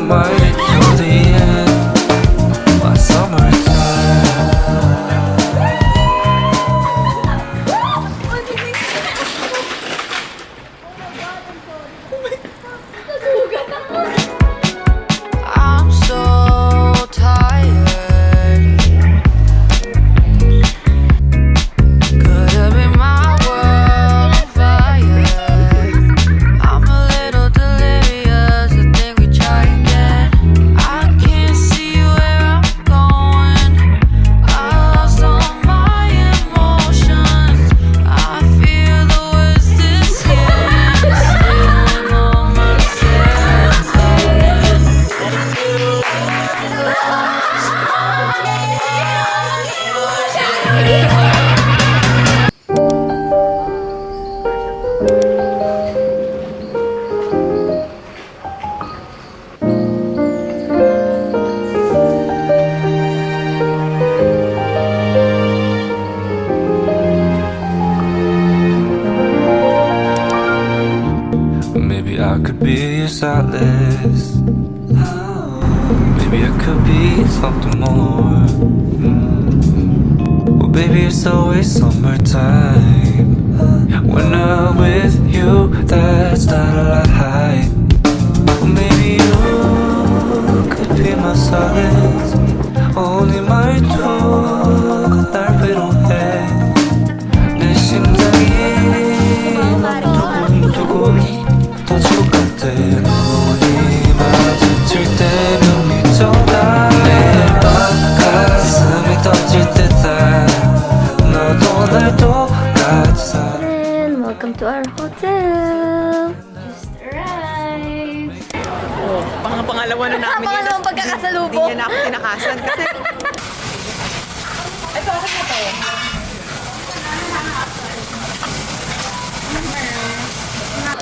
might till the end. My summertime. I'm so tired. Could've been my world on fire. I'm a little delirious. I think we try again. I can't see where I'm going. I lost all my emotions. I feel the worst is here. Stealing all my senses. Maybe I could be your solace. Maybe I could be something more. Well, baby, it's always summertime. When I'm with you, that's not a lie. Well, maybe you could be my solace. only 말투가 날 위로해. 내 심장이 두근두근 터질 것 같아. 눈이 마주칠 때면 미쳐가. 매일 밤 가슴이 터질 듯한 너도 날 똑같이 살아. Welcome to our hotel. Just arrived. Pangalawa na namin yun. Pangalawang pagkakasalubong. Hindi niya na ako tinakasan kasi... Ito, ako na to.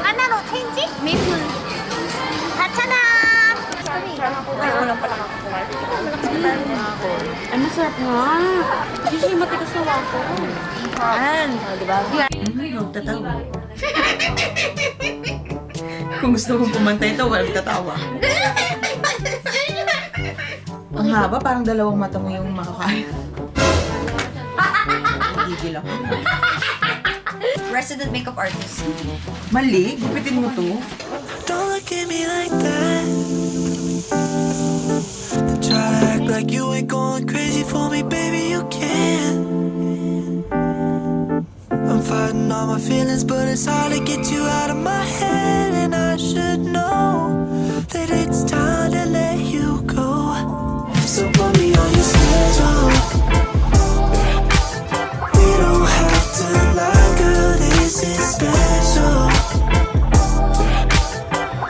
하나로 체인지? 메이플. 하찮아. Ay, walang pala kakuha. Ay, masarap nga. Hindi siya matigas na waffle. Yan. Diba? Huwag tatawa. Kung gusto mong pumantay ito, huwag tatawa. Ang haba, parang dalawang mata mo yung makakain. Gigil ako. Resident makeup artist. Mali, gupitin mo to. Don't look at me like that. They try to act like you ain't going crazy for me, baby, you can. I'm fighting all my feelings, but it's hard to get you out of my head. And I should know that it's time to let you go. So put me on your schedule. We don't have to lie, girl, this is special.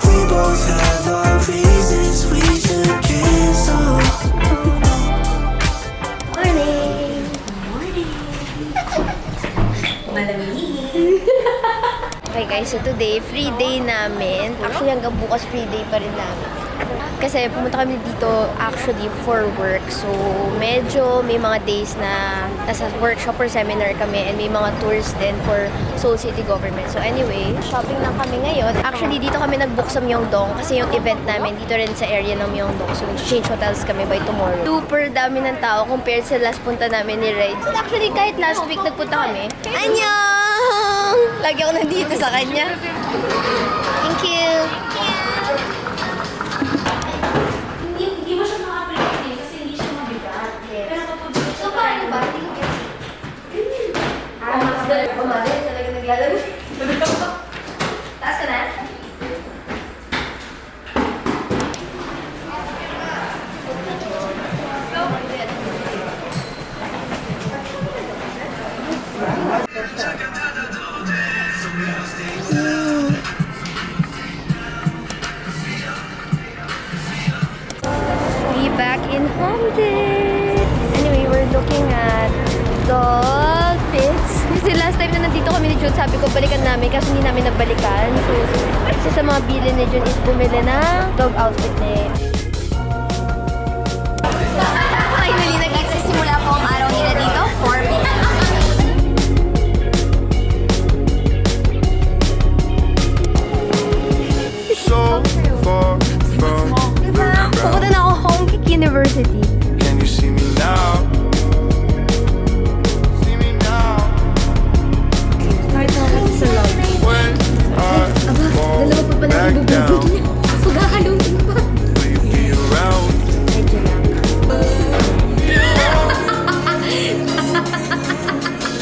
We both have our reasons we should cancel. Morning. Okay guys, so today, free day namin. Actually, hanggang bukas free day pa rin namin. Kasi pumunta kami dito actually for work. So, medyo may mga days na nasa workshop or seminar kami and may mga tours din for Seoul City Government. So anyway, shopping lang kami ngayon. Actually, dito kami nag-book sa Myeongdong kasi yung event namin dito rin sa area ng Myeongdong. So, change hotels kami by tomorrow. Super dami ng tao compared sa last punta namin ni Ray. Actually, kahit last week nagpunta kami. Annyeong! Lagi ako nandito sa kanya. Thank you! Hindi mo siya makapilitin kasi hindi siya mabigat. Pero kapag... So, paano ba? Hindi ko mas galing. Umalit, talaga naglalaro. Taas ka na? We back in Hongdae. Anyway, we're looking at dog pits. Kasi last time na nandito kami ni June, sabi ko balikan namin kasi hindi namin nagbalikan. So, isa sa mga bilin ni June is bumili ng dog outfit niya. Finally, nagsisimula po ang araw nila dito. 4 p.m. So far from university. Can you see me now? See me now. Kahit ako kasi sa love. When I fall Dalawa pa pala back yung down, bububog niya. Pagkakalutin pa. will you be around? Medyo lang.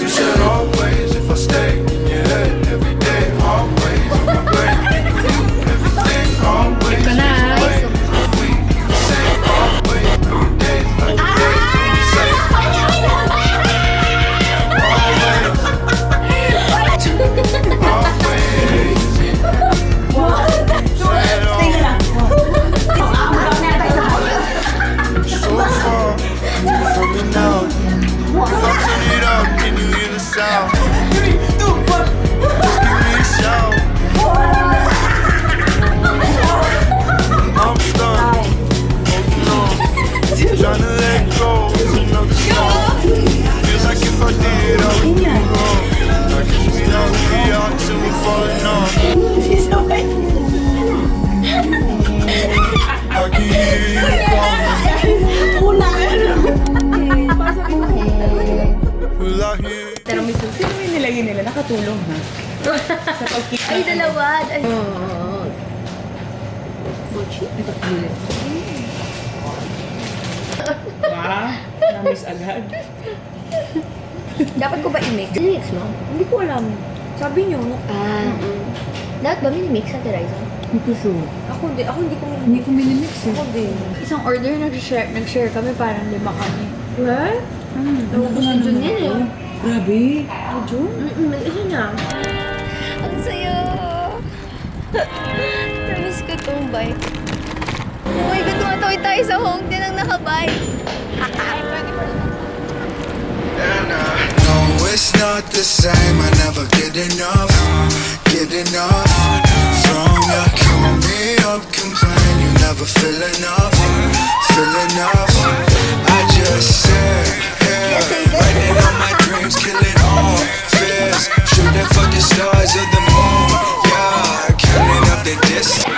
You said always if I stay in your head every day, always on my brain. Everything always is way. We say always every day, like day. Say so far from me now. If I turn it up, can you hear the sound? Just give me a shout. I'm stuck, holding on, trying to let go. It's another song. Feels like if I did, I would be wrong. I guess we out till we falling off. I can hear you calling. Will I hear? Sino yung nilagay nila? Nakatulong ha? Sa pagkita. Ay, dalawa. Ay, Wow, na-miss agad. Dapat ko ba i-mix? mix, no? Hindi ko alam. Sabi niyo, Dapat ba minimix sa Teresa? Hindi ko sure. ako hindi ko Hindi ko minimix eh. Ako din. Isang order nag-share kami, parang 5 kami. What? Ako na Jun naman yan eh. ako. Grabe. Isa niya. Ang saya. Namiss ko tong bike. Oh my God, tumatawid tayo sa Hongdae nang nakabike. No, it's not the same. I never get enough from you. Call me up, complain. You never feel enough. I just sit here, writing all my dreams, killing all fears, shooting for the stars of the moon. Yeah, counting up the distance.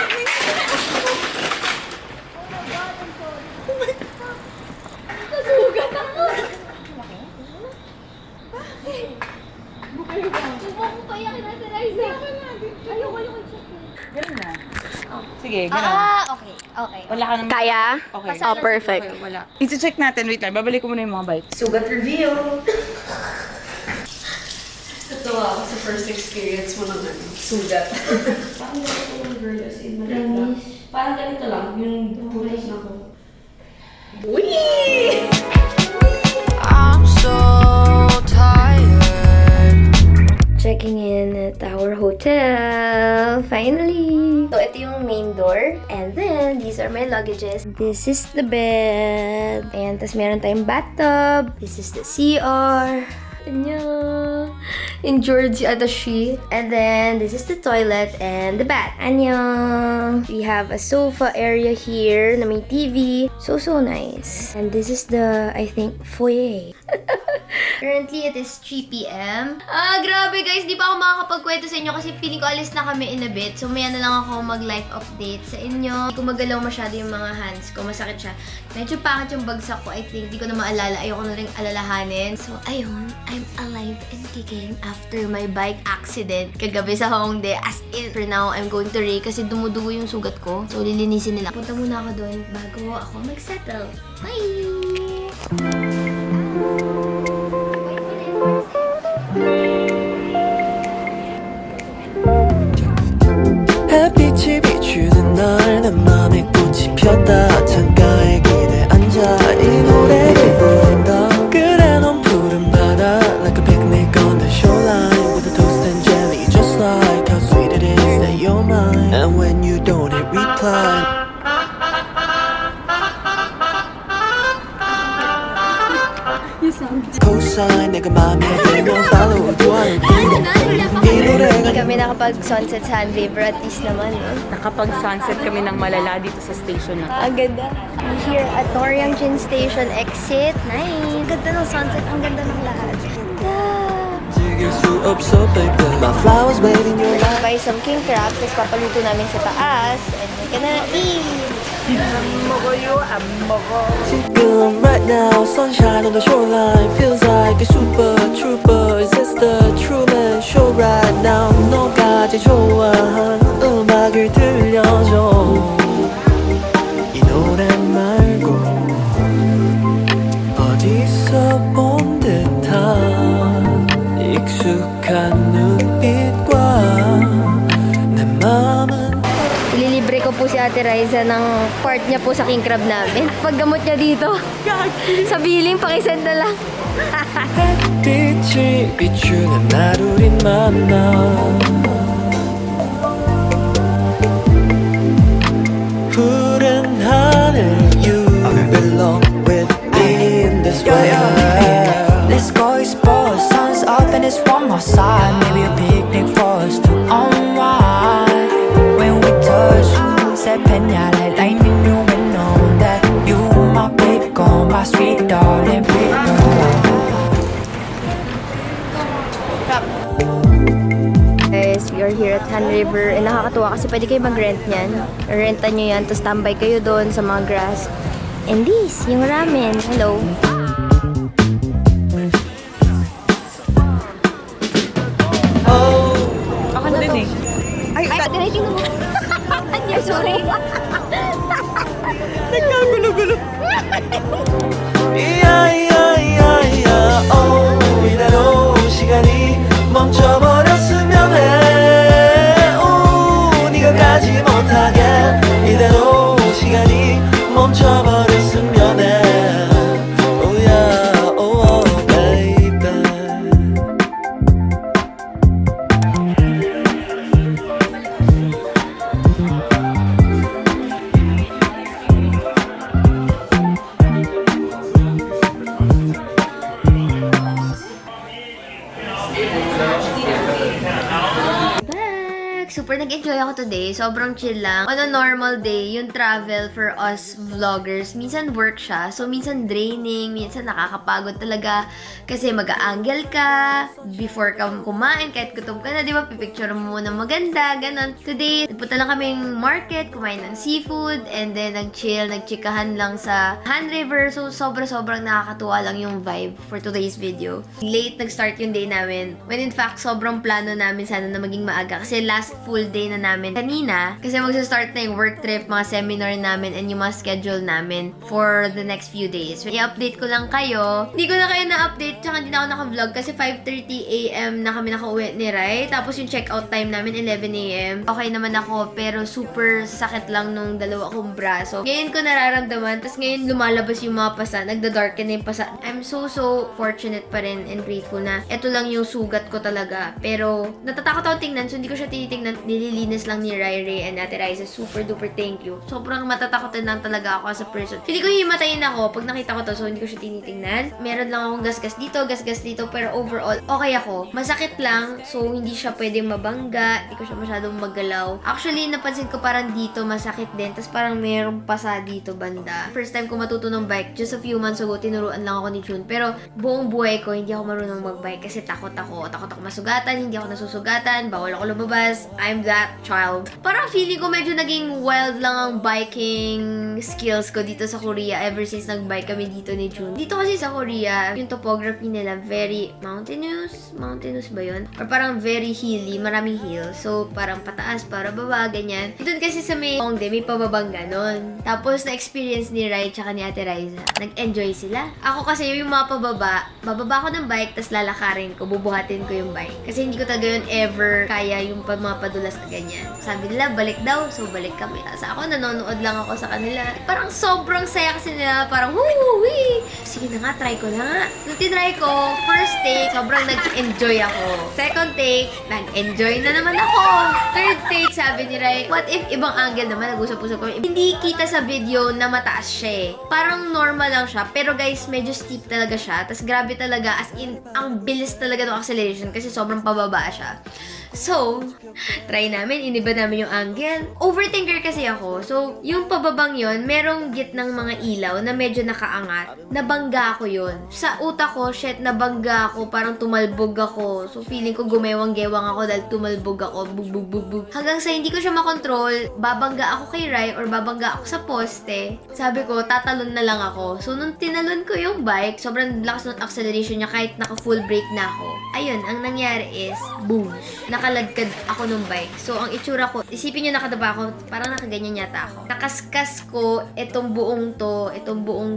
Sige, gano'n. Okay. Wala ka naman. Kaya? Okay. Oh, perfect. Okay, wala. I-check natin. Wait lang. Babalik ko muna yung mga bike. Sugat reveal. Natuwa ako sa first experience mo ng sugat. Parang ganito yung girl as in maliit lang. Parang ganito lang, yung kulay na ko. I'm so tired. Checking in at our hotel. Finally! So, ito yung main door. And then, these are my luggages. This is the bed. And tas meron tayong bathtub. This is the CR. Annyeong! In George Adashi. And then, this is the toilet and the bath. Annyeong! We have a sofa area here na may TV. So nice. And this is the, I think, foyer. Currently, it is 3 p.m. Grabe guys, di pa ako makakapagkwento sa inyo kasi feeling ko alis na kami in a bit. So, maya na lang ako mag-life update sa inyo. Hindi ko magalaw masyado yung mga hands ko. Masakit siya. Medyo pangit yung bagsak ko. I think, di ko na maalala. Ayoko na rin alalahanin. So, ayun. I'm alive and kicking after my bike accident kagabi sa Hongdae. As in, for now, I'm going to Ray kasi dumudugo yung sugat ko. So, lilinisin nila. Punta muna ako doon bago ako mag-settle. Bye! 햇빛이 비추는 날 내 맘에 꽃이 폈다 창가에 기대 앉아 이 노래를 부른다 그래 넌 푸른 바다 Like a picnic on the shoreline With a toast and jelly Just like how sweet it is that you're mine And when you don't hit reply Cosign 내가 맘에 들면 follow 좋아요 이 노래가 Hindi kami nakapag-sunset Sun River at least naman, no? Nakapag-sunset kami ng malala dito sa station na to. Ang ganda. Here at Noryangjin Station exit. Nice. Ang ganda ng sunset. Ang ganda ng lahat. Ganda. 즐길 수 없어 baby My flowers waving your light Buy some king crabs. Tapos papaluto namin sa taas. And we're gonna eat. 지금 right now sunshine on the shoreline feels like a super trooper. Is this the Truman Show right now? 너가 제일 좋아하는 음악을 들려줘. 이 노래 말고 어디서 본 듯한 익숙한 눈빛과 내 마음은 Ililibre ko po si Ate Riza ng part niya po sa king crab namin. Paggamot niya dito. Sa billing, pakisend na lang. 빛이 비추는 날 우린 만나 푸른 하늘 You belong with me in this way Let's go explore. Sun's up and it's one more side. Maybe a picnic for us to unwind. When we touch, say penya like lightning. You will know that you my baby girl, my sweet darling, pretty girl. Guys, we are here at Han River. And nakakatuwa kasi pwede kayo mag-rent niyan. Renta nyo yan, tapos tambay kayo doon sa mga grass. And this, yung ramen. Hello. Ako na to. Ay, tinitingnan mo. Ay, sorry. Nagkagulo-gulo 이야이야이야이야 이대로 시간이 멈춰버렸으면 해 네가 가지 못하게 이대로 시간이 멈춰버렸으면 해 Oh yeah, oh baby Back! Super nag-enjoy ako today. Sobrang chill lang. On a normal day, yung travel for us vloggers, minsan work siya. So, minsan draining, minsan nakakapagod talaga. Kasi mag-a-angle ka before ka kumain, kahit gutom ka na, di ba? Pipicture mo muna maganda, ganun. Today, nagpunta lang kaming market, kumain ng seafood, and then nag-chill, nagchikahan lang sa Han River. So, sobrang nakakatuwa lang yung vibe for today's video. Late nag-start yung day namin. When in fact, sobrang plano namin sana na maging maaga. Kasi last full day na namin kanina. Kasi magsa-start na yung work trip, mga seminar namin, and yung mga schedule namin for the next few days. So, i-update ko lang kayo. Hindi ko na kayo na-update, tsaka hindi na ako naka-vlog kasi 5:30 AM na kami nakauwi ni Rai. Tapos yung check-out time namin, 11 AM. Okay naman ako, pero super sakit lang nung dalawa kong braso. Ngayon ko nararamdaman, tapos ngayon lumalabas yung mga pasa, nagda-darken na yung pasa. I'm so fortunate pa rin and grateful na ito lang yung sugat ko talaga. Pero natatakot ako tingnan, so hindi ko siya tinitingnan. Nililinis lang ni Rai and Ate Riza. Super duper thank you. Sobrang matatakotin lang talaga ako as a person. Hindi ko himatayin ako pag nakita ko to, so hindi ko siya tinitingnan. Meron lang akong gasgas dito, pero overall, okay ako. Masakit lang, so hindi siya pwedeng mabangga, hindi ko siya masyadong magalaw. Actually, napansin ko parang dito masakit din, tapos parang merong pasa dito banda. First time ko matuto ng bike, just a few months ago, tinuruan lang ako ni June. Pero buong buhay ko, hindi ako marunong magbike kasi takot ako masugatan, hindi ako nasusugatan, bawal ako lumabas. I'm that child. Parang feeling ko medyo naging wild lang ang biking skills ko dito sa Korea ever since nagbike kami dito ni June. Dito kasi sa Korea, yung topography nila very mountainous ba yun? Or parang very hilly, maraming hills. So, parang pataas, para baba, ganyan. Doon kasi sa may Hongdae, may pababang ganon. Tapos, na-experience ni Rai tsaka ni Ate Riza. Nag-enjoy sila. Ako kasi yung mga bababa ako ng bike, tas lalakarin ko, bubuhatin ko yung bike. Kasi hindi ko talaga yun ever kaya yung mga padulas na ganyan. Sabi nila, balik daw. So, balik kami. Sa ako, nanonood lang ako sa kanila. Parang sobrang saya kasi nila. Parang, woo-wee! Sige na nga, try ko na nga. Nung tinry ko, first take, sobrang nag-enjoy ako. Second take, nag-enjoy na naman ako. Third take, sabi ni Rai, what if ibang angle naman, nag-usap-usap kami. Hindi kita sa video na mataas siya eh. Parang normal lang siya. Pero guys, medyo steep talaga siya. Tapos grabe talaga, as in, ang bilis talaga ng acceleration kasi sobrang pababa siya. So, try namin, iniba namin yung angle. Overthinker kasi ako. So, yung pababang yon, merong gitnang mga ilaw na medyo nakaangat. Nabangga ako yon. Sa utak ko, shit, nabangga ako. Parang tumalbog ako. So, feeling ko gumewang-gewang ako dahil tumalbog ako. Bug, bug, bug, bug. Hanggang sa hindi ko siya makontrol, babangga ako kay Rai or babangga ako sa poste. Sabi ko, tatalon na lang ako. So, nung tinalon ko yung bike, sobrang lakas ng acceleration niya kahit naka-full brake na ako. Ayun, ang nangyari is, boom. Nakaladkad ako nung bike. So, ang itsura ko, isipin nyo nakadaba ako, parang nakaganyan yata ako. Nakaskas ko itong buong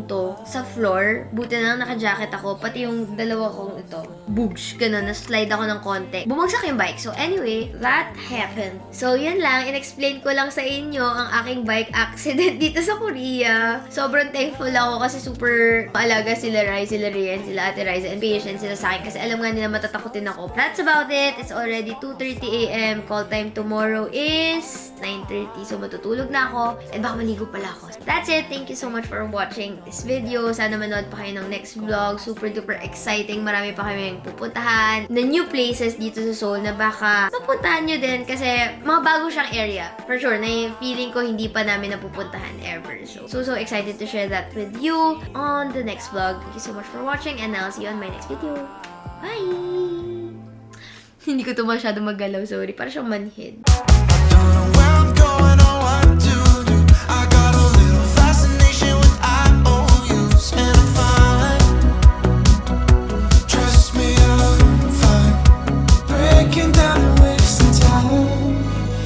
to sa floor. Buti na lang naka-jacket ako, pati yung dalawa kong ito. Boosh, ganun, na-slide ako ng konti. Bumagsak yung bike. So, anyway, that happened. So, yun lang, in-explain ko lang sa inyo ang aking bike accident dito sa Korea. Sobrang thankful ako kasi super maalaga sila Rai, sila Rian, sila Ate Riza, and patient sila sa akin kasi alam nga nila matatakutin ako. That's about it. It's already 2:30 a.m. Call time tomorrow is 9:30. So, matutulog na ako. And baka maligo pala ako. That's it. Thank you so much for watching this video. Sana manood pa kayo ng next vlog. Super duper exciting. Marami pa kaming pupuntahan na new places dito sa Seoul na baka mapuntahan nyo din kasi mga bago siyang area. For sure, na feeling ko hindi pa namin napupuntahan ever. So excited to share that with you on the next vlog. Thank you so much for watching and I'll see you on my next video. Bye! Hindi ko to masyado maggalaw, sorry. Para siyang manhid. Don't know where I'm going.